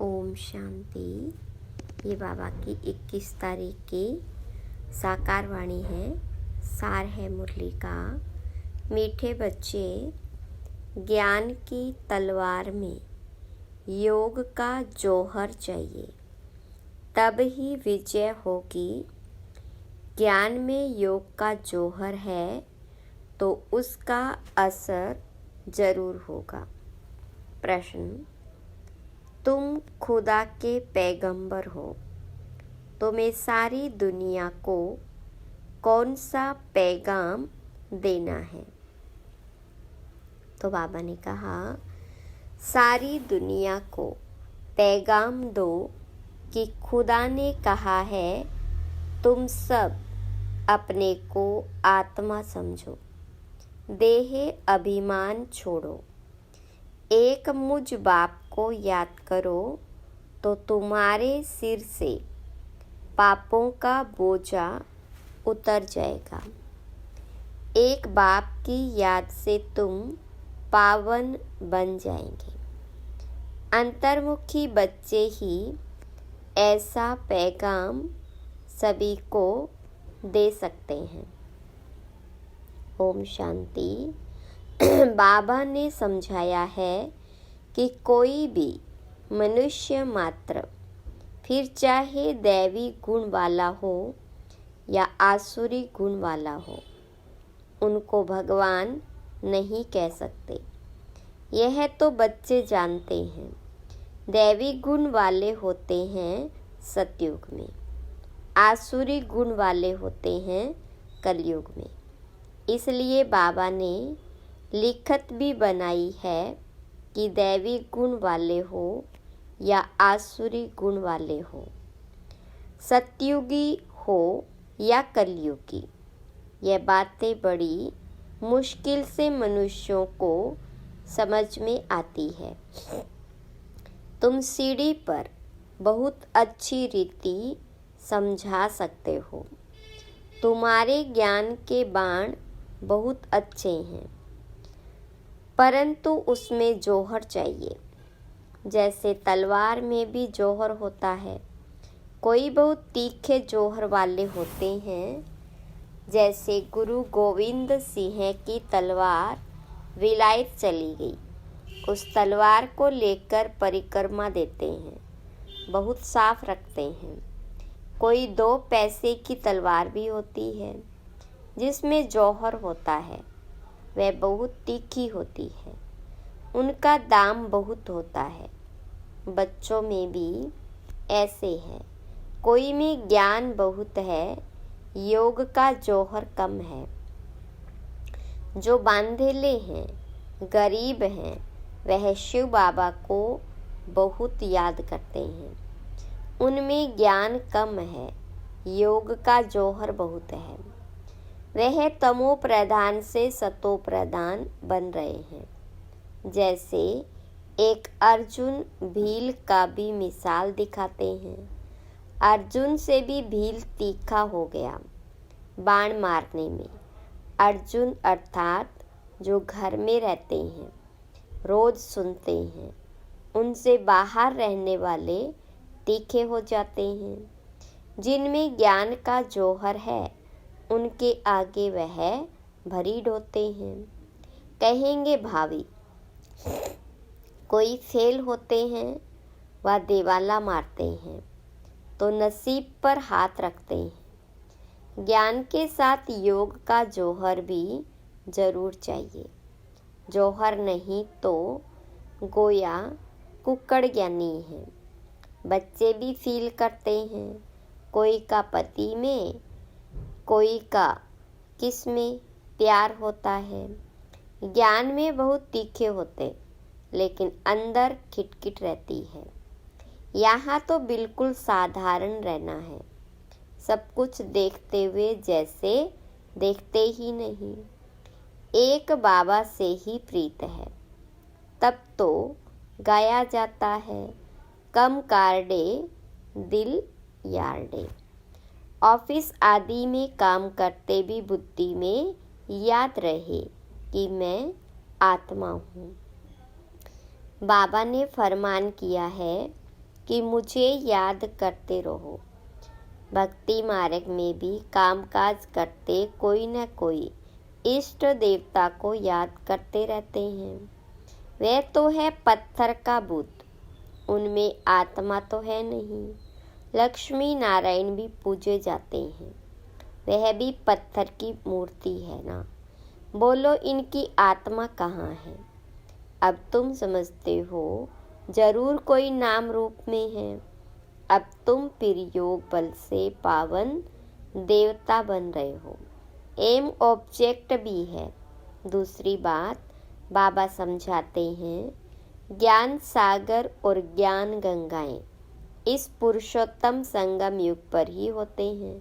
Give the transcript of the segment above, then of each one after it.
ओम शांति। ये बाबा की 21 तारीख की साकार वाणी है। सार है मुरली का। मीठे बच्चे, ज्ञान की तलवार में योग का जौहर चाहिए, तब ही विजय होगी। ज्ञान में योग का जौहर है तो उसका असर जरूर होगा। प्रश्न: तुम खुदा के पैगंबर हो, तुम्हें सारी दुनिया को कौन सा पैगाम देना है? तो बाबा ने कहा, सारी दुनिया को पैगाम दो कि खुदा ने कहा है, तुम सब अपने को आत्मा समझो, देह अभिमान छोड़ो, एक मुझ बाप को याद करो तो तुम्हारे सिर से पापों का बोझा उतर जाएगा। एक बाप की याद से तुम पावन बन जाएंगे। अंतर्मुखी बच्चे ही ऐसा पैगाम सभी को दे सकते हैं। ओम शांति। बाबा ने समझाया है कि कोई भी मनुष्य मात्र, फिर चाहे दैवी गुण वाला हो या आसुरी गुण वाला हो, उनको भगवान नहीं कह सकते। यह तो बच्चे जानते हैं। दैवी गुण वाले होते हैं सतयुग में, आसुरी गुण वाले होते हैं कलयुग में। इसलिए बाबा ने लिखत भी बनाई है कि दैवी गुण वाले हो या आसुरी गुण वाले हो, सतयुगी हो या कलयुगी, यह बातें बड़ी मुश्किल से मनुष्यों को समझ में आती है। तुम सीढ़ी पर बहुत अच्छी रीति समझा सकते हो। तुम्हारे ज्ञान के बाण बहुत अच्छे हैं, परंतु उसमें जौहर चाहिए। जैसे तलवार में भी जौहर होता है। कोई बहुत तीखे जौहर वाले होते हैं। जैसे गुरु गोविंद सिंह की तलवार विलायत चली गई, उस तलवार को लेकर परिक्रमा देते हैं, बहुत साफ रखते हैं। कोई 2 पैसे की तलवार भी होती है जिसमें जौहर होता है, वह बहुत तीखी होती है, उनका दाम बहुत होता है। बच्चों में भी ऐसे है। कोई में ज्ञान बहुत है, योग का जौहर कम है। जो बांधेले हैं, गरीब हैं, वह शिव बाबा को बहुत याद करते हैं। उनमें ज्ञान कम है, योग का जौहर बहुत है। वह तमो प्रधान से सतो प्रधान बन रहे हैं। जैसे एक अर्जुन भील का भी मिसाल दिखाते हैं। अर्जुन से भी भील तीखा हो गया बाण मारने में। अर्जुन अर्थात जो घर में रहते हैं, रोज सुनते हैं, उनसे बाहर रहने वाले तीखे हो जाते हैं। जिनमें ज्ञान का जौहर है, उनके आगे वह भरीड होते हैं। कहेंगे भावी। कोई फेल होते हैं, वह देवाला मारते हैं तो नसीब पर हाथ रखते हैं। ज्ञान के साथ योग का जौहर भी जरूर चाहिए। जौहर नहीं तो गोया कुक्कड़ ज्ञानी है। बच्चे भी फील करते हैं। कोई का पति में, कोई का किस में प्यार होता है। ज्ञान में बहुत तीखे होते, लेकिन अंदर खिटखिट रहती है। यहाँ तो बिल्कुल साधारण रहना है, सब कुछ देखते हुए जैसे देखते ही नहीं। एक बाबा से ही प्रीत है, तब तो गाया जाता है, कम कार्डे दिल यार्डे। ऑफिस आदि में काम करते भी बुद्धि में याद रहे कि मैं आत्मा हूँ। बाबा ने फरमान किया है कि मुझे याद करते रहो। भक्ति मार्ग में भी कामकाज करते कोई न कोई इष्ट देवता को याद करते रहते हैं। वह तो है पत्थर का बुत, उनमें आत्मा तो है नहीं। लक्ष्मी नारायण भी पूजे जाते हैं, वह भी पत्थर की मूर्ति है ना। बोलो इनकी आत्मा कहाँ है? अब तुम समझते हो, जरूर कोई नाम रूप में है। अब तुम फिर योग बल से पावन देवता बन रहे हो। एम ऑब्जेक्ट भी है। दूसरी बात बाबा समझाते हैं, ज्ञान सागर और ज्ञान गंगाएं इस पुरुषोत्तम संगम युग पर ही होते हैं,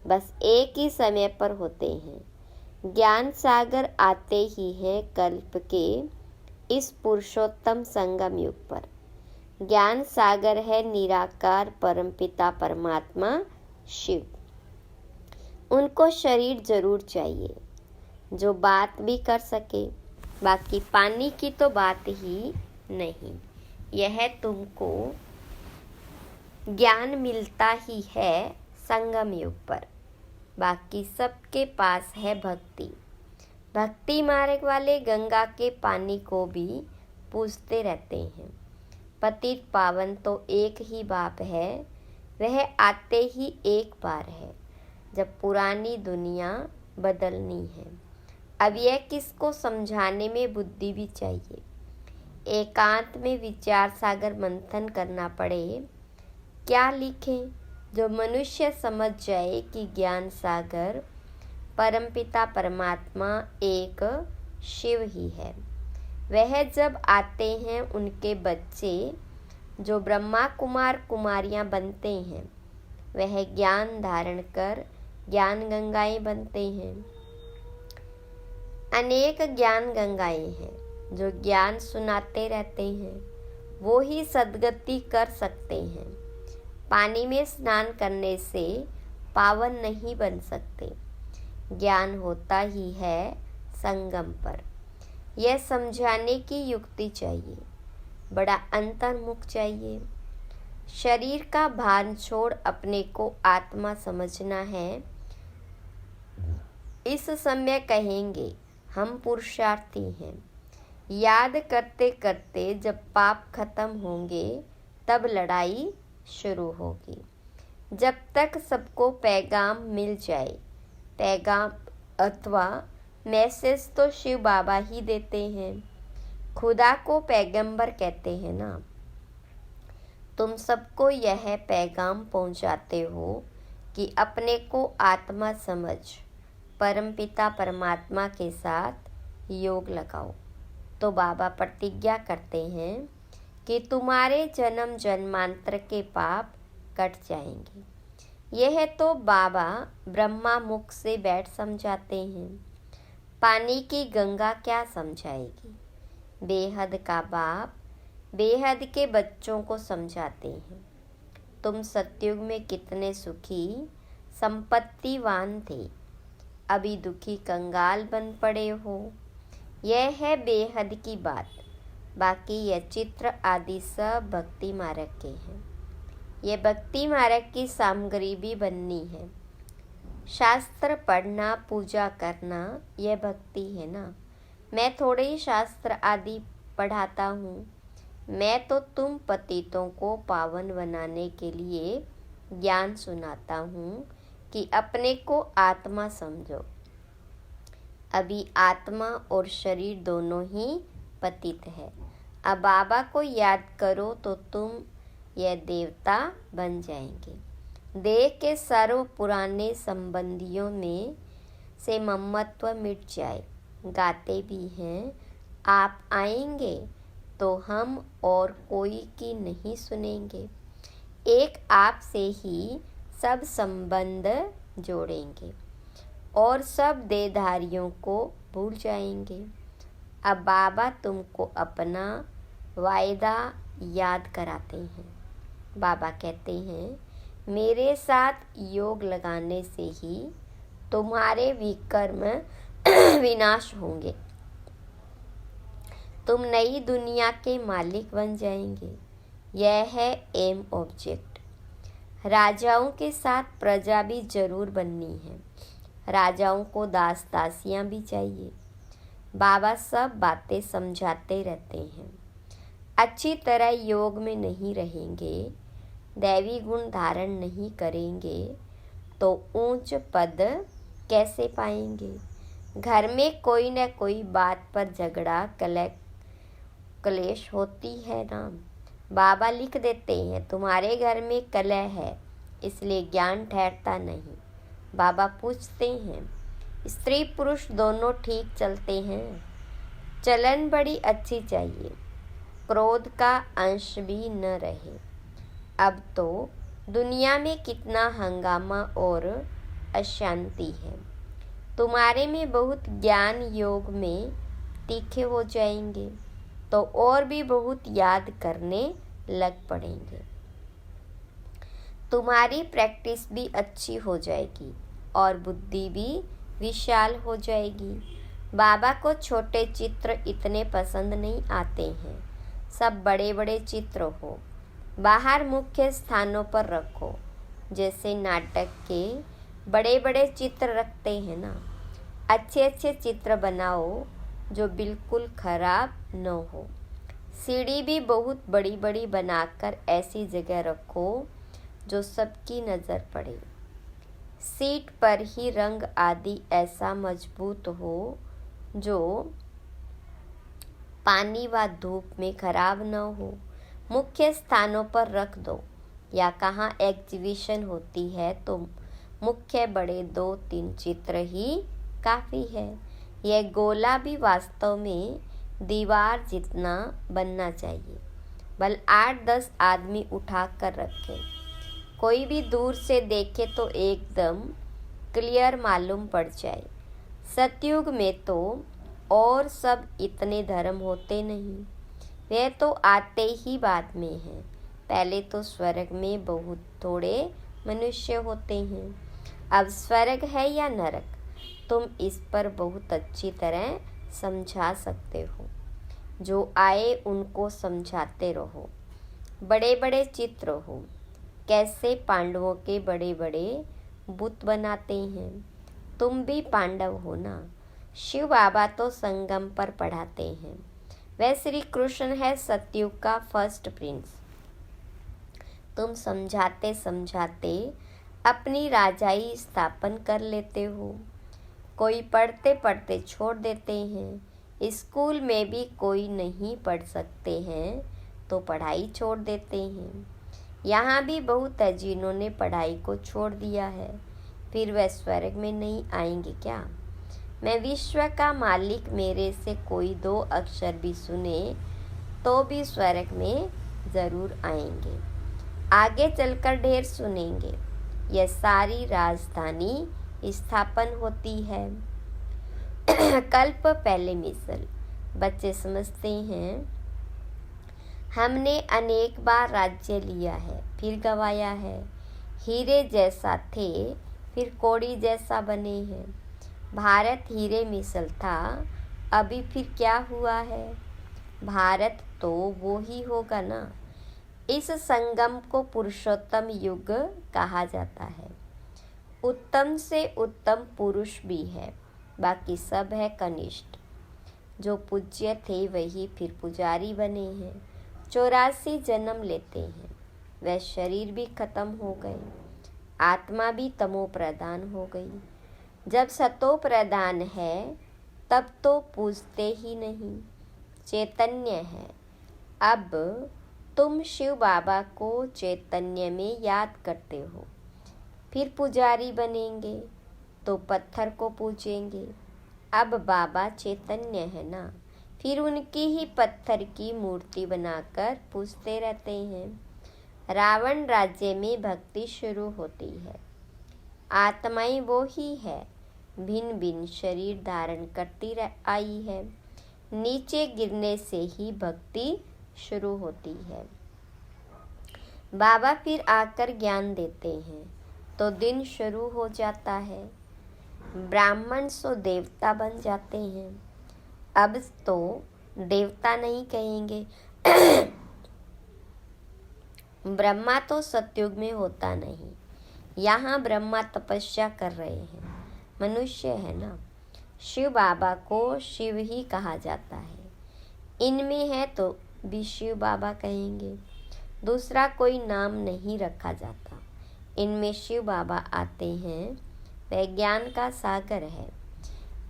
बस एक ही समय पर होते हैं। ज्ञान सागर आते ही है कल्प के इस पुरुषोत्तम संगम युग पर। ज्ञान सागर है निराकार परमपिता परमात्मा शिव। उनको शरीर जरूर चाहिए जो बात भी कर सके, बाकी पानी की तो बात ही नहीं। यह तुमको ज्ञान मिलता ही है संगम युग पर। बाकी सबके पास है भक्ति। भक्ति मार्ग वाले गंगा के पानी को भी पूजते रहते हैं। पतित पावन तो एक ही बाप है, वह आते ही एक बार है जब पुरानी दुनिया बदलनी है। अब यह किसको समझाने में बुद्धि भी चाहिए। एकांत में विचार सागर मंथन करना पड़े, क्या लिखें जो मनुष्य समझ जाए कि ज्ञान सागर परमपिता परमात्मा एक शिव ही है। वह जब आते हैं उनके बच्चे जो ब्रह्मा कुमार कुमारियां बनते हैं, वह ज्ञान धारण कर ज्ञान गंगाएं बनते हैं। अनेक ज्ञान गंगाएं हैं जो ज्ञान सुनाते रहते हैं, वो ही सद्गति कर सकते हैं। पानी में स्नान करने से पावन नहीं बन सकते। ज्ञान होता ही है संगम पर। यह समझाने की युक्ति चाहिए, बड़ा अंतर्मुख चाहिए। शरीर का भान छोड़ अपने को आत्मा समझना है। इस समय कहेंगे हम पुरुषार्थी हैं। याद करते करते जब पाप खत्म होंगे तब लड़ाई शुरू होगी। जब तक सबको पैगाम मिल जाए, पैगाम अथवा मैसेज तो शिव बाबा ही देते हैं। खुदा को पैगंबर कहते हैं ना। तुम सबको यह पैगाम पहुंचाते हो कि अपने को आत्मा समझ परमपिता परमात्मा के साथ योग लगाओ। तो बाबा प्रतिज्ञा करते हैं कि तुम्हारे जन्म जन्मांतर के पाप कट जाएंगे। यह तो बाबा ब्रह्मा मुख से बैठ समझाते हैं। पानी की गंगा क्या समझाएगी। बेहद का बाप बेहद के बच्चों को समझाते हैं। तुम सतयुग में कितने सुखी संपत्तिवान थे, अभी दुखी कंगाल बन पड़े हो। यह है बेहद की बात। बाकी यह चित्र आदि सब भक्ति मार्ग के हैं। यह भक्ति मार्ग की सामग्री भी बननी है। शास्त्र पढ़ना पूजा करना यह भक्ति है ना। मैं थोड़े ही शास्त्र आदि पढ़ाता हूँ। मैं तो तुम पतितों को पावन बनाने के लिए ज्ञान सुनाता हूँ कि अपने को आत्मा समझो। अभी आत्मा और शरीर दोनों ही पतित है। अब बाबा को याद करो तो तुम यह देवता बन जाएंगे। देह के सर्व पुराने संबंधियों में से ममत्व मिट जाए। गाते भी हैं, आप आएंगे तो हम और कोई की नहीं सुनेंगे। एक आप से ही सब संबंध जोड़ेंगे और सब देहधारियों को भूल जाएंगे। अब बाबा तुमको अपना वायदा याद कराते हैं। बाबा कहते हैं, मेरे साथ योग लगाने से ही तुम्हारे विकर्म विनाश होंगे। तुम नई दुनिया के मालिक बन जाएंगे। यह है एम ऑब्जेक्ट। राजाओं के साथ प्रजा भी जरूर बननी है। राजाओं को दास दासियां भी चाहिए। बाबा सब बातें समझाते रहते हैं। अच्छी तरह योग में नहीं रहेंगे, दैवी गुण धारण नहीं करेंगे तो ऊंच पद कैसे पाएंगे। घर में कोई न कोई बात पर झगड़ा कलेश होती है ना। बाबा लिख देते हैं तुम्हारे घर में कलह है, इसलिए ज्ञान ठहरता नहीं। बाबा पूछते हैं स्त्री पुरुष दोनों ठीक चलते हैं? चलन बड़ी अच्छी चाहिए, क्रोध का अंश भी न रहे। अब तो दुनिया में कितना हंगामा और अशांति है। तुम्हारे में बहुत ज्ञान योग में तीखे हो जाएंगे तो और भी बहुत याद करने लग पड़ेंगे। तुम्हारी प्रैक्टिस भी अच्छी हो जाएगी और बुद्धि भी विशाल हो जाएगी। बाबा को छोटे चित्र इतने पसंद नहीं आते हैं, सब बड़े बड़े चित्र हो। बाहर मुख्य स्थानों पर रखो, जैसे नाटक के बड़े बड़े चित्र रखते हैं ना। अच्छे अच्छे चित्र बनाओ जो बिल्कुल खराब न हो। सीढ़ी भी बहुत बड़ी बड़ी बनाकर ऐसी जगह रखो जो सबकी नज़र पड़े। सीट पर ही रंग आदि ऐसा मजबूत हो जो पानी व धूप में खराब न हो। मुख्य स्थानों पर रख दो, या कहाँ एग्जीबिशन होती है तो मुख्य बड़े 2-3 चित्र ही काफ़ी है। यह गोला भी वास्तव में दीवार जितना बनना चाहिए। बल 8-10 आदमी उठा कर रखे, कोई भी दूर से देखे तो एकदम क्लियर मालूम पड़ जाए। सतयुग में तो और सब इतने धर्म होते नहीं, वे तो आते ही बाद में हैं। पहले तो स्वर्ग में बहुत थोड़े मनुष्य होते हैं। अब स्वर्ग है या नरक, तुम इस पर बहुत अच्छी तरह समझा सकते हो। जो आए उनको समझाते रहो। बड़े बड़े चित्र हो, कैसे पांडवों के बड़े बड़े बुत बनाते हैं। तुम भी पांडव हो ना। शिव बाबा तो संगम पर पढ़ाते हैं। वह श्री कृष्ण है सतयुग का फर्स्ट प्रिंस। तुम समझाते समझाते अपनी राजाई स्थापन कर लेते हो। कोई पढ़ते पढ़ते छोड़ देते हैं। स्कूल में भी कोई नहीं पढ़ सकते हैं तो पढ़ाई छोड़ देते हैं। यहाँ भी बहुत है जिन्होंने पढ़ाई को छोड़ दिया है, फिर वह स्वर्ग में नहीं आएंगे क्या? मैं विश्व का मालिक, मेरे से कोई 2 अक्षर भी सुने तो भी स्वर्ग में ज़रूर आएंगे। आगे चलकर ढेर सुनेंगे। यह सारी राजधानी स्थापन होती है। कल्प पहले मिसल। बच्चे समझते हैं हमने अनेक बार राज्य लिया है, फिर गवाया है। हीरे जैसा थे, फिर कोड़ी जैसा बने हैं। भारत हीरे मिसल था, अभी फिर क्या हुआ है? भारत तो वो ही होगा ना। इस संगम को पुरुषोत्तम युग कहा जाता है। उत्तम से उत्तम पुरुष भी है, बाकी सब है कनिष्ठ। जो पूज्य थे वही फिर पुजारी बने हैं। 84 जन्म लेते हैं। वह शरीर भी खत्म हो गए, आत्मा भी तमो प्रधान हो गई। जब सतो प्रधान है तब तो पूजते ही नहीं, चैतन्य है। अब तुम शिव बाबा को चैतन्य में याद करते हो। फिर पुजारी बनेंगे तो पत्थर को पूजेंगे। अब बाबा चैतन्य है ना, फिर उनकी ही पत्थर की मूर्ति बनाकर पूजते रहते हैं। रावण राज्य में भक्ति शुरू होती है। आत्माएं वो ही है, भिन्न भिन्न शरीर धारण करती आई है। नीचे गिरने से ही भक्ति शुरू होती है। बाबा फिर आकर ज्ञान देते हैं तो दिन शुरू हो जाता है। ब्राह्मण सो देवता बन जाते हैं। अब तो देवता नहीं कहेंगे ब्रह्मा तो सतयुग में होता नहीं। यहाँ ब्रह्मा तपस्या कर रहे हैं, मनुष्य है ना। शिव बाबा को शिव ही कहा जाता है। इनमें है तो भी शिव बाबा कहेंगे, दूसरा कोई नाम नहीं रखा जाता। इनमें शिव बाबा आते हैं। वह ज्ञान का सागर है।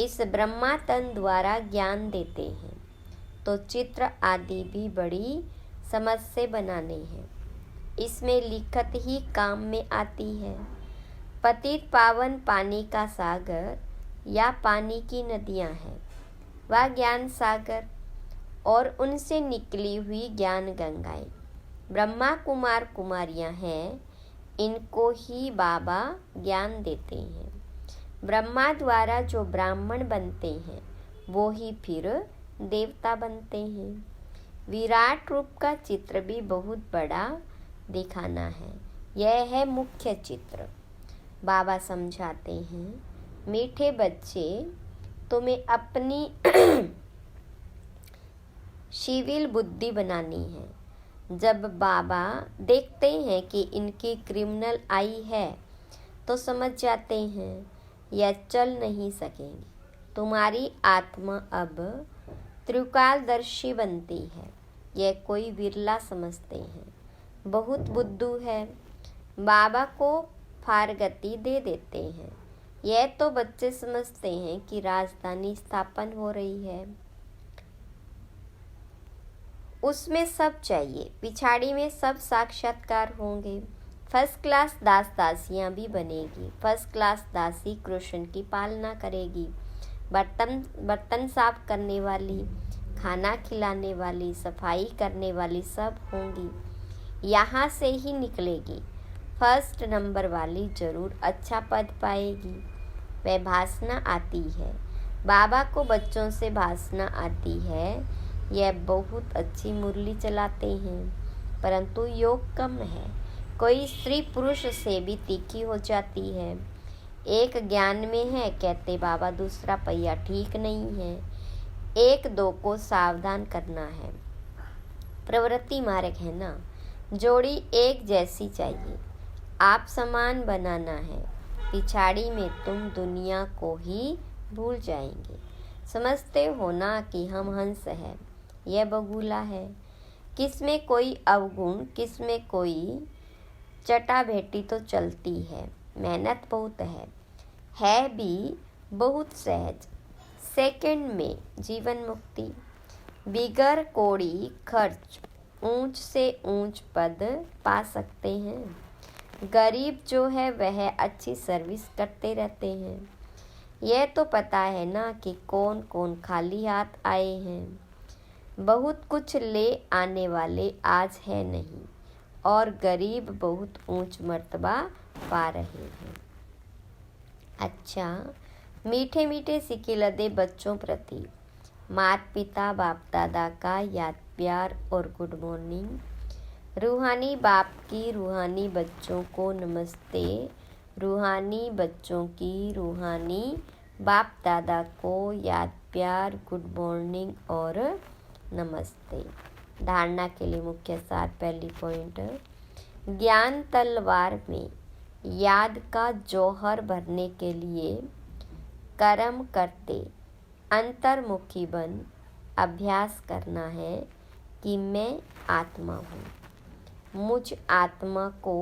इस ब्रह्मा तन द्वारा ज्ञान देते हैं। तो चित्र आदि भी बड़ी समझ से बनाने हैं। इसमें लिखत ही काम में आती है। पतित पावन पानी का सागर या पानी की नदियाँ हैं, वह ज्ञान सागर और उनसे निकली हुई ज्ञान गंगाएं ब्रह्मा कुमार कुमारियाँ हैं। इनको ही बाबा ज्ञान देते हैं। ब्रह्मा द्वारा जो ब्राह्मण बनते हैं वो ही फिर देवता बनते हैं। विराट रूप का चित्र भी बहुत बड़ा दिखाना है। यह है मुख्य चित्र। बाबा समझाते हैं, मीठे बच्चे, तुम्हें अपनी शिविल बुद्धि बनानी है। जब बाबा देखते हैं कि इनकी क्रिमिनल आई है तो समझ जाते हैं यह चल नहीं सकेंगी। तुम्हारी आत्मा अब त्रिकालदर्शी बनती है। यह कोई विरला समझते हैं, बहुत बुद्धू है। बाबा को फारगति दे देते हैं। यह तो बच्चे समझते हैं कि राजधानी स्थापन हो रही है, उसमें सब चाहिए। पिछाड़ी में सब साक्षात्कार होंगे। फर्स्ट क्लास दास दासियाँ भी बनेगी। फर्स्ट क्लास दासी कृष्ण की पालना करेगी। बर्तन साफ करने वाली, खाना खिलाने वाली, सफाई करने वाली सब होंगी। यहाँ से ही निकलेगी। फर्स्ट नंबर वाली जरूर अच्छा पद पाएगी। वह भाषणा आती है। बाबा को बच्चों से भाषणा आती है। यह बहुत अच्छी मुरली चलाते हैं, परंतु योग कम है। कोई स्त्री पुरुष से भी तीखी हो जाती है। एक ज्ञान में है, कहते बाबा दूसरा पहिया ठीक नहीं है। एक दो को सावधान करना है। प्रवृत्ति मार्ग है ना, जोड़ी एक जैसी चाहिए। आप समान बनाना है। पिछाड़ी में तुम दुनिया को ही भूल जाएंगे। समझते हो ना कि हम हंस है, यह बगुला है। किसमें कोई अवगुण, किसमें कोई चटा भेटी तो चलती है। मेहनत बहुत है भी बहुत सहज। सेकंड में जीवन मुक्ति, बिगर कोड़ी खर्च ऊंच से ऊंच पद पा सकते हैं। गरीब जो है वह अच्छी सर्विस करते रहते हैं। यह तो पता है ना कि कौन कौन खाली हाथ आए हैं। बहुत कुछ ले आने वाले आज है नहीं, और गरीब बहुत ऊंच मर्तबा पा रहे हैं। अच्छा, मीठे मीठे सिक्के लदे बच्चों प्रति माता पिता बाप दादा का याद प्यार और गुड मॉर्निंग। रूहानी बाप की रूहानी बच्चों को नमस्ते। रूहानी बच्चों की रूहानी बाप दादा को याद प्यार गुड मॉर्निंग और नमस्ते। धारणा के लिए मुख्य सार। पहली पॉइंट, ज्ञान तलवार में याद का जौहर भरने के लिए कर्म करते अंतर्मुखी बन अभ्यास करना है कि मैं आत्मा हूँ। मुझ आत्मा को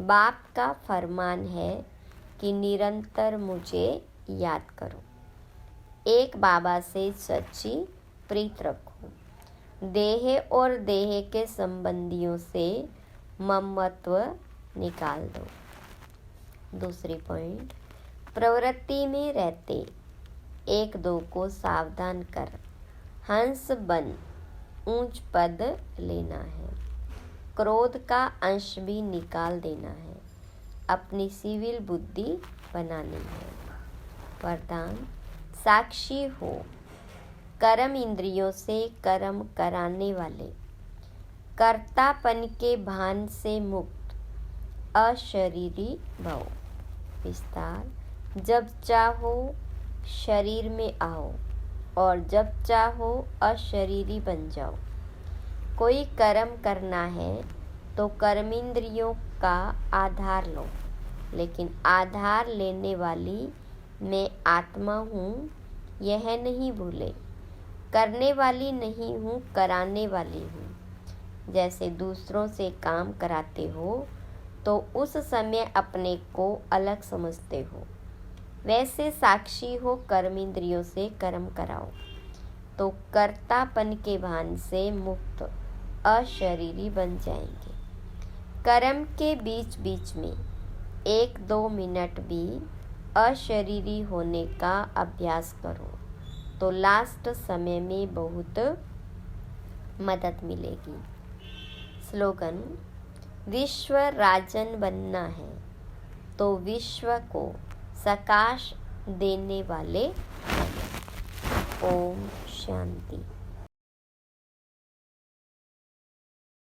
बाप का फरमान है कि निरंतर मुझे याद करो। एक बाबा से सच्ची प्रीत रखो। देह और देह के संबंधियों से ममत्व निकाल दो। दूसरी पॉइंट, प्रवृत्ति में रहते एक दो को सावधान कर हंस बन ऊंच पद लेना है। क्रोध का अंश भी निकाल देना है। अपनी सिविल बुद्धि बनानी है। वरदान, साक्षी हो, कर्म इंद्रियों से कर्म कराने वाले, कर्तापन के भान से मुक्त, अशरीरी भव। विस्तार, जब चाहो शरीर में आओ और जब चाहो अशरीरी बन जाओ। कोई कर्म करना है तो कर्मेंद्रियों का आधार लो, लेकिन आधार लेने वाली मैं आत्मा हूँ यह नहीं भूले। करने वाली नहीं हूँ, कराने वाली हूँ। जैसे दूसरों से काम कराते हो तो उस समय अपने को अलग समझते हो, वैसे साक्षी हो कर्मेंद्रियों से कर्म कराओ तो कर्तापन के भान से मुक्त अशरीरी बन जाएंगे। कर्म के बीच बीच में 1-2 मिनट भी अशरीरी होने का अभ्यास करो तो लास्ट समय में बहुत मदद मिलेगी। स्लोगन: विश्व राजन बनना है तो विश्व को सकाश देने वाले बनो। ओम शांति।